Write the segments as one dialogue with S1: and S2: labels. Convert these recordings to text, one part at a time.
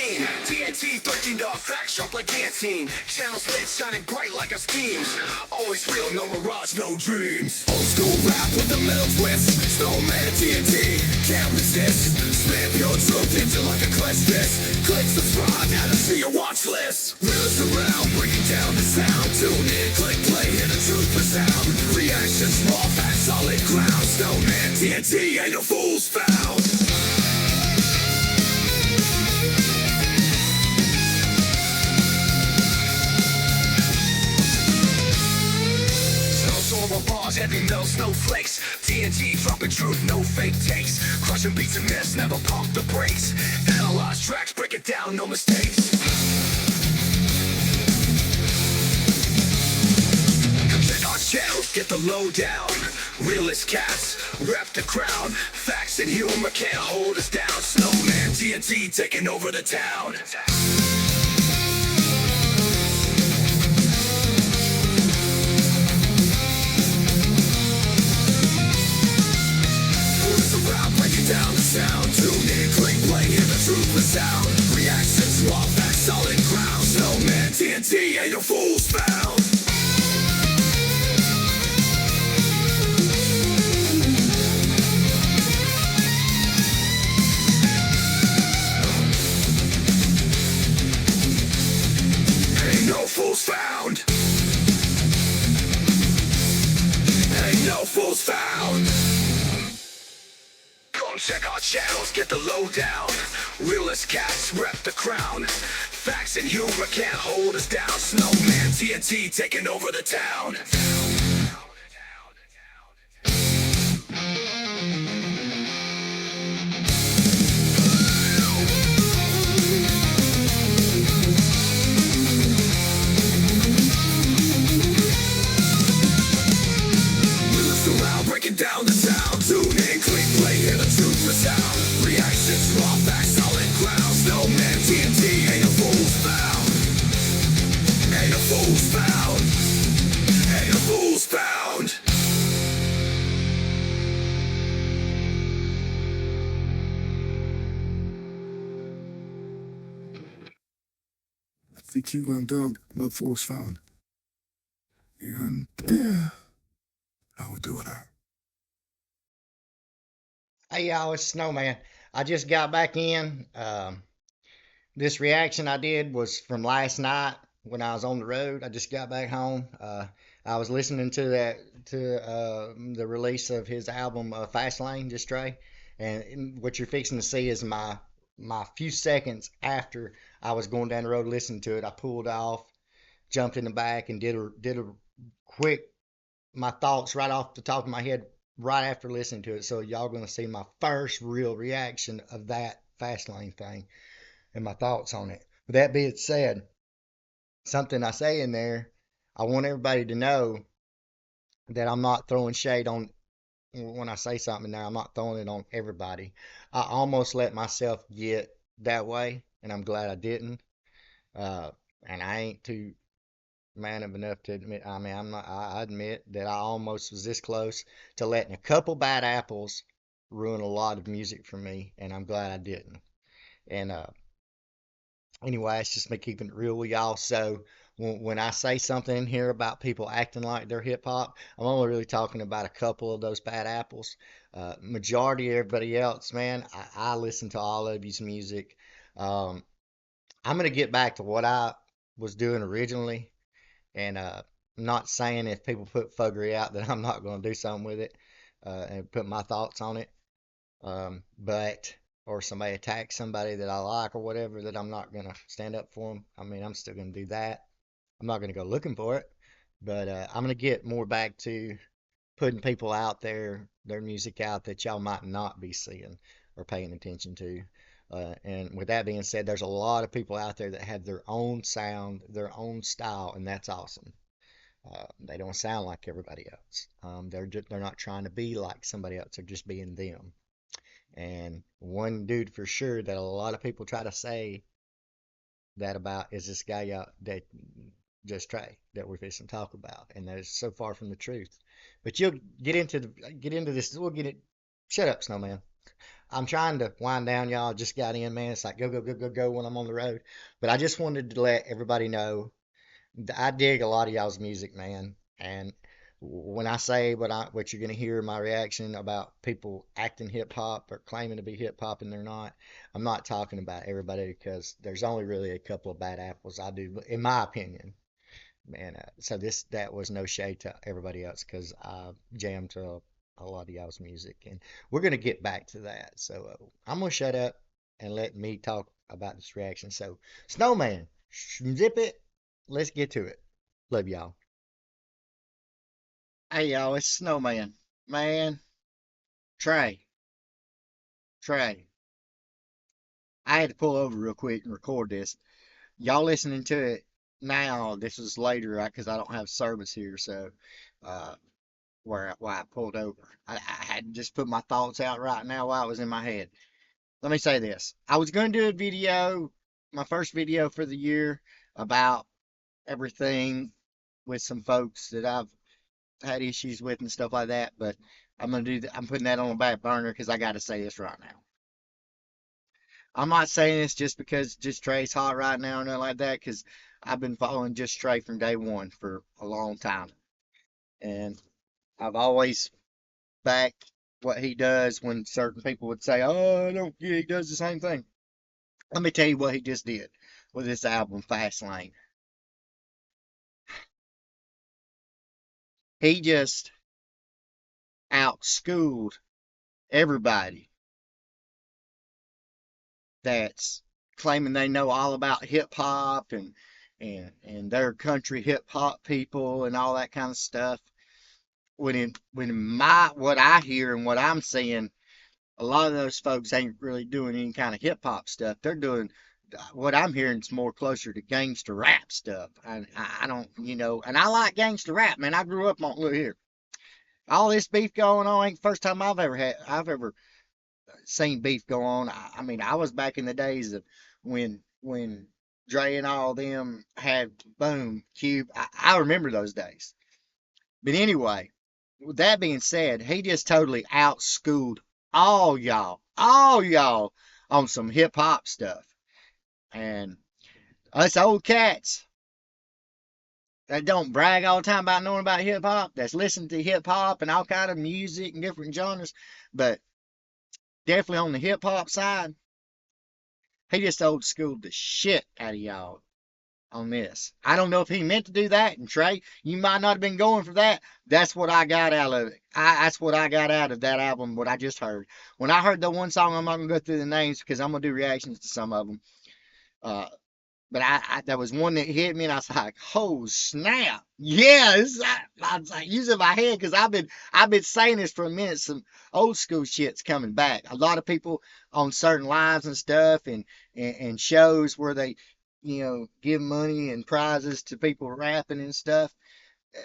S1: scene. TNT 13 dog facts sharp like guillotine. Channels lit shining bright like our schemes. Always real, no mirage, no dreams. Old school rap with the metal twist. Snowman TNT, can't resist. Spam your truth into like a clutch fist. Click subscribe, now to see your watch list. Wheels around, breaking down the sound. Tune in, click play, hear the truth for sound. Reactions, raw facts, solid ground. Snowman TNT, ain't no fools found. Bars, heavy metal snowflakes. TNT dropping truth, no fake takes. Crushing beats and myths, never pump the brakes. Analyze tracks, break it down, no mistakes. Come check our channel, get the lowdown. Realist cats, rep the crown. Facts and humor can't hold us down. Snowman TNT taking over the town. Down the sound, tune in, click play, hear the truth with sound. Reactions, raw facts, solid ground. Snowman TNT, ain't no fools found. Ain't no fools found. Ain't no fools found. Check our channels, get the lowdown. Realist cats, rep the crown. Facts and humor can't hold us down. Snowman TNT taking over the town. Realist around, breaking down the sound. Tune in, click play, hear the truth for sound. Reactions, raw facts, solid ground. Snowman TNT, ain't no fools found. Ain't no fools found. Ain't no fools found.
S2: I think you went down, no fools found. And yeah, I would do it.
S3: Hey y'all, it's Snowman. I just got back in. This reaction I did was from last night when I was on the road. I just got back home. I was listening to the release of his album Fast Lane, JustTrae, and what you're fixing to see is my few seconds after I was going down the road listening to it. I pulled off, jumped in the back, and did a quick my thoughts right off the top of my head right after listening to it. So y'all gonna see my first real reaction of that Fast Lane thing and my thoughts on it. With that being said, something I say in there, I want everybody to know that I'm not throwing shade on when I say something there. I'm not throwing it on everybody. I almost let myself get that way, and I'm glad I didn't. And I ain't too man of enough to admit. I mean, I'm not. I admit that I almost was this close to letting a couple bad apples ruin a lot of music for me, and I'm glad I didn't. And anyway, it's just me keeping it real with y'all. So when I say something in here about people acting like they're hip hop, I'm only really talking about a couple of those bad apples. Majority of everybody else, man, I listen to all of his music. Um, I'm gonna get back to what I was doing originally, and I'm not saying if people put fuggery out that I'm not gonna do something with it and put my thoughts on it. But or somebody attacks somebody that I like or whatever, that I'm not gonna stand up for them. I mean, I'm still gonna do that. I'm not gonna go looking for it, but I'm gonna get more back to putting people out there, their music out that y'all might not be seeing or paying attention to. And with that being said, there's a lot of people out there that have their own sound, their own style, and that's awesome. They don't sound like everybody else. They're not trying to be like somebody else. They're just being them. And one dude for sure that a lot of people try to say that about is this guy that JustTrae that we're fixing to talk about, and that is so far from the truth. But you'll get into this. We'll get it. Shut up, Snowman. I'm trying to wind down, y'all. Just got in, man. It's like go, go, go, go, go when I'm on the road. But I just wanted to let everybody know I dig a lot of y'all's music, man. And when I say what you're gonna hear my reaction about people acting hip hop or claiming to be hip hop and they're not, I'm not talking about everybody because there's only really a couple of bad apples. I do, in my opinion, man. So that was no shade to everybody else because I jammed to a lot of y'all's music, and we're gonna get back to that. So I'm gonna shut up and let me talk about this reaction. So Snowman, zip it. Let's get to it. Love y'all. Hey y'all, it's Snowman. Man, Trey, Trey. I had to pull over real quick and record this. Y'all listening to it now. This is later because I don't have service here, so uh, why I pulled over. I had to just put my thoughts out right now while it was in my head. Let me say this. I was going to do a video, my first video for the year, about everything with some folks that I've had issues with and stuff like that, but I'm gonna do that. I'm putting that on the back burner because I got to say this right now. I'm not saying this just because JustTrae's hot right now or nothing like that, because I've been following JustTrae from day one for a long time, and I've always backed what he does when certain people would say, "Oh, I don't get he does the same thing." Let me tell you what he just did with this album, Fast Lane. He just outschooled everybody that's claiming they know all about hip hop and they're country hip hop people and all that kind of stuff. When my what I hear and what I'm seeing, a lot of those folks ain't really doing any kind of hip hop stuff. They're doing what I'm hearing is more closer to gangster rap stuff. I don't, and I like gangster rap, man. I grew up on, look here, all this beef going on ain't the first time I've ever seen beef go on. I mean, I was back in the days of when Dre and all them had Boom, Cube. I remember those days. But anyway, with that being said, he just totally outschooled all y'all on some hip hop stuff. And us old cats that don't brag all the time about knowing about hip hop, that's listening to hip hop and all kind of music and different genres, but definitely on the hip hop side, he just old schooled the shit out of y'all on this. I don't know if he meant to do that. And Trey, you might not have been going for that. That's what I got out of it. That's what I got out of that album, what I just heard. When I heard the one song, I'm not going to go through the names because I'm going to do reactions to some of them. Uh, but there was one that hit me, and I was like, "Oh snap! Yes!" I was like using my head because I've been saying this for a minute. Some old school shit's coming back. A lot of people on certain lives and stuff, and shows where they, give money and prizes to people rapping and stuff.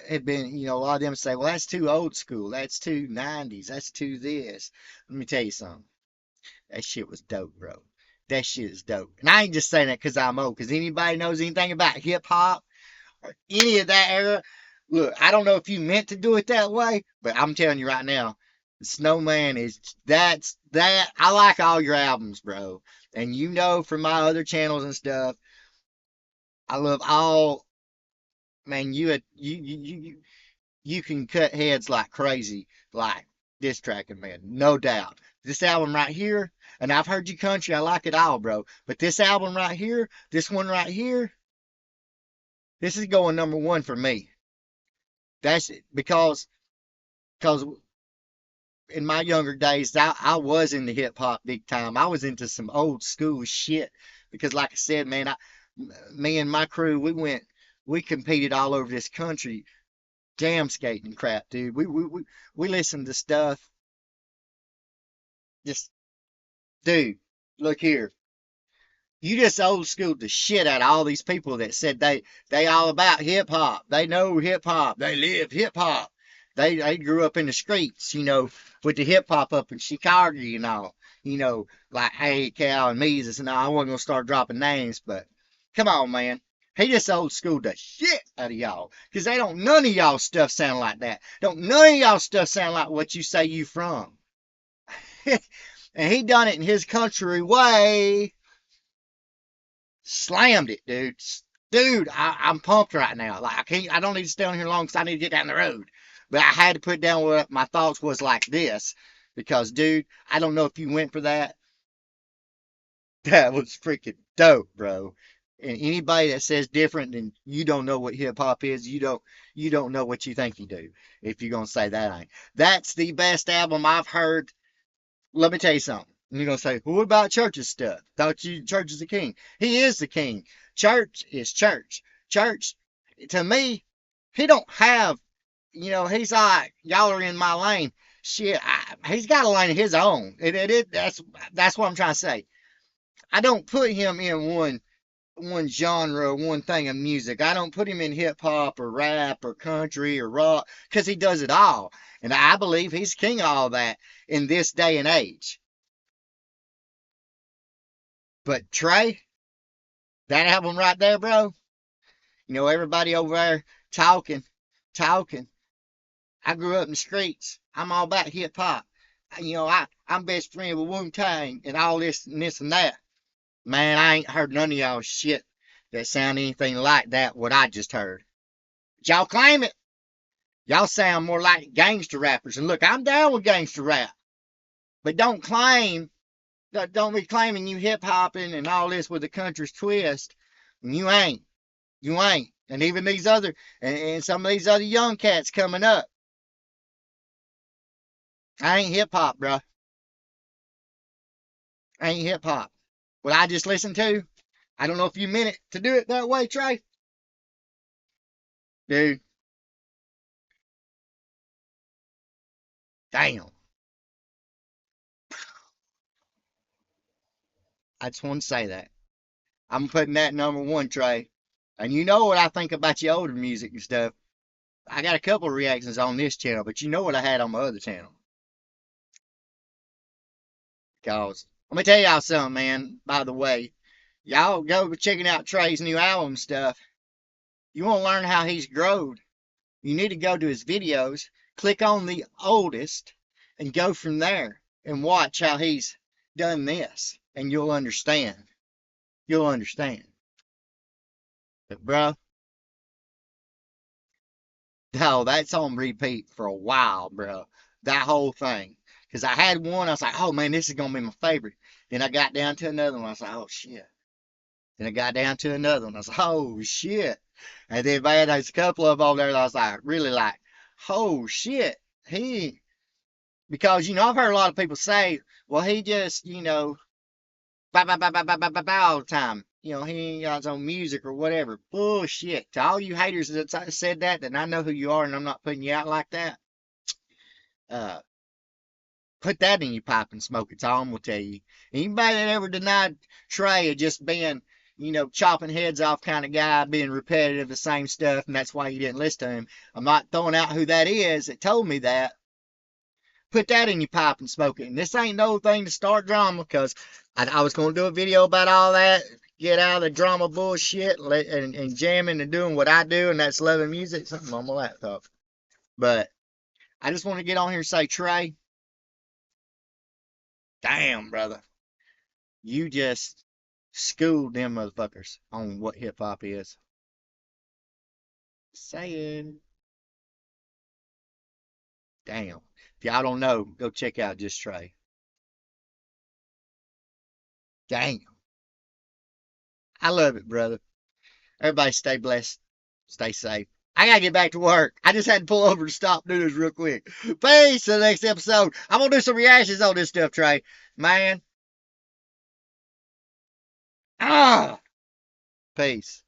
S3: Have been, a lot of them say, "Well, that's too old school. That's too '90s. That's too this." Let me tell you something. That shit was dope, bro. That shit is dope. And I ain't just saying that because I'm old, because anybody knows anything about hip hop or any of that era, look, I don't know if you meant to do it that way, but I'm telling you right now, Snowman that's that. I like all your albums, bro. And from my other channels and stuff, I love all, man, you can cut heads like crazy, like this tracking, man, no doubt. This album right here, and I've heard you country, I like it all, bro. But this album right here, this one right here, this is going number one for me. That's it. Because in my younger days, I was into hip hop big time. I was into some old school shit. Because like I said, man, me and my crew, we competed all over this country jam skating crap, dude. We listened to stuff. Just, dude, look here. You just old schooled the shit out of all these people that said they all about hip hop. They know hip hop. They live hip hop. They grew up in the streets, with the hip hop up in Chicago, like Hey Cal and Meezus and all. I wasn't gonna start dropping names, but come on, man. He just old schooled the shit out of y'all. Cause they don't none of y'all stuff sound like that. Don't none of y'all stuff sound like what you say you from. And he done it in his country way. Slammed it, dude. Dude, I'm pumped right now. Like I don't need to stay on here long because I need to get down the road. But I had to put down what my thoughts was like this. Because, dude, I don't know if you went for that. That was freaking dope, bro. And anybody that says different, then you don't know what hip hop is. You don't know what you think you do. If you're gonna say that ain't. That's the best album I've heard. Let me tell you something. And you're gonna say, well, what about church's stuff? Thought you church is the king. He is the king. Church is church. Church, to me, he don't have, he's like, y'all are in my lane. Shit, he's got a lane of his own. That's what I'm trying to say. I don't put him in one genre, one thing of music. I don't put him in hip hop or rap or country or rock because he does it all. And I believe he's king of all that in this day and age. But Trey, that album right there, bro, everybody over there talking. I grew up in the streets. I'm all about hip hop. I'm best friend with Wu Tang and all this and this and that. Man, I ain't heard none of y'all shit that sound anything like that, what I just heard. But y'all claim it. Y'all sound more like gangster rappers. And look, I'm down with gangster rap. But don't be claiming you hip hopping and all this with a country's twist. And you ain't. You ain't. And even and some of these other young cats coming up. I ain't hip hop, bro. I ain't hip hop. What I just listened to, I don't know if you meant it to do it that way, Trey. Dude, damn. I just want to say that. I'm putting that number one, Trey. And you know what I think about your older music and stuff. I got a couple of reactions on this channel, but you know what I had on my other channel. Cause let me tell y'all something, man. By the way, y'all go checking out Trey's new album stuff. You want to learn how he's growed. You need to go to his videos, click on the oldest, and go from there and watch how he's done this, and you'll understand. You'll understand. But bro, no, that's on repeat for a while, bro. That whole thing. Because I had one, I was like, oh man, this is going to be my favorite. Then I got down to another one, I was like, oh shit. Then I got down to another one, I was like, oh shit. And then, man, there's a couple of them over there that I was like, really like, oh shit. Because, I've heard a lot of people say, well, he just, bow, bow, bow, bow, bow, bow, bow, bow all the time. He ain't got his own music or whatever. Bullshit. To all you haters that said that, then I know who you are and I'm not putting you out like that. Put that in your pipe and smoke. It's all I'm going to tell you. Anybody that ever denied Trey of just being, chopping heads off kind of guy, being repetitive, the same stuff, and that's why you didn't listen to him. I'm not throwing out who that is that told me that. Put that in your pipe and smoke it. And this ain't no thing to start drama, because I was going to do a video about all that, get out of the drama bullshit and jamming and doing what I do, and that's loving music, something on my laptop. But I just want to get on here and say, Trey, damn, brother, you just schooled them motherfuckers on what hip hop is. Saying, damn. If y'all don't know, go check out JustTrae. Damn. I love it, brother. Everybody stay blessed. Stay safe. I gotta get back to work. I just had to pull over to stop do this real quick. Peace to the next episode. I'm gonna do some reactions on this stuff, Trey. Man. Peace.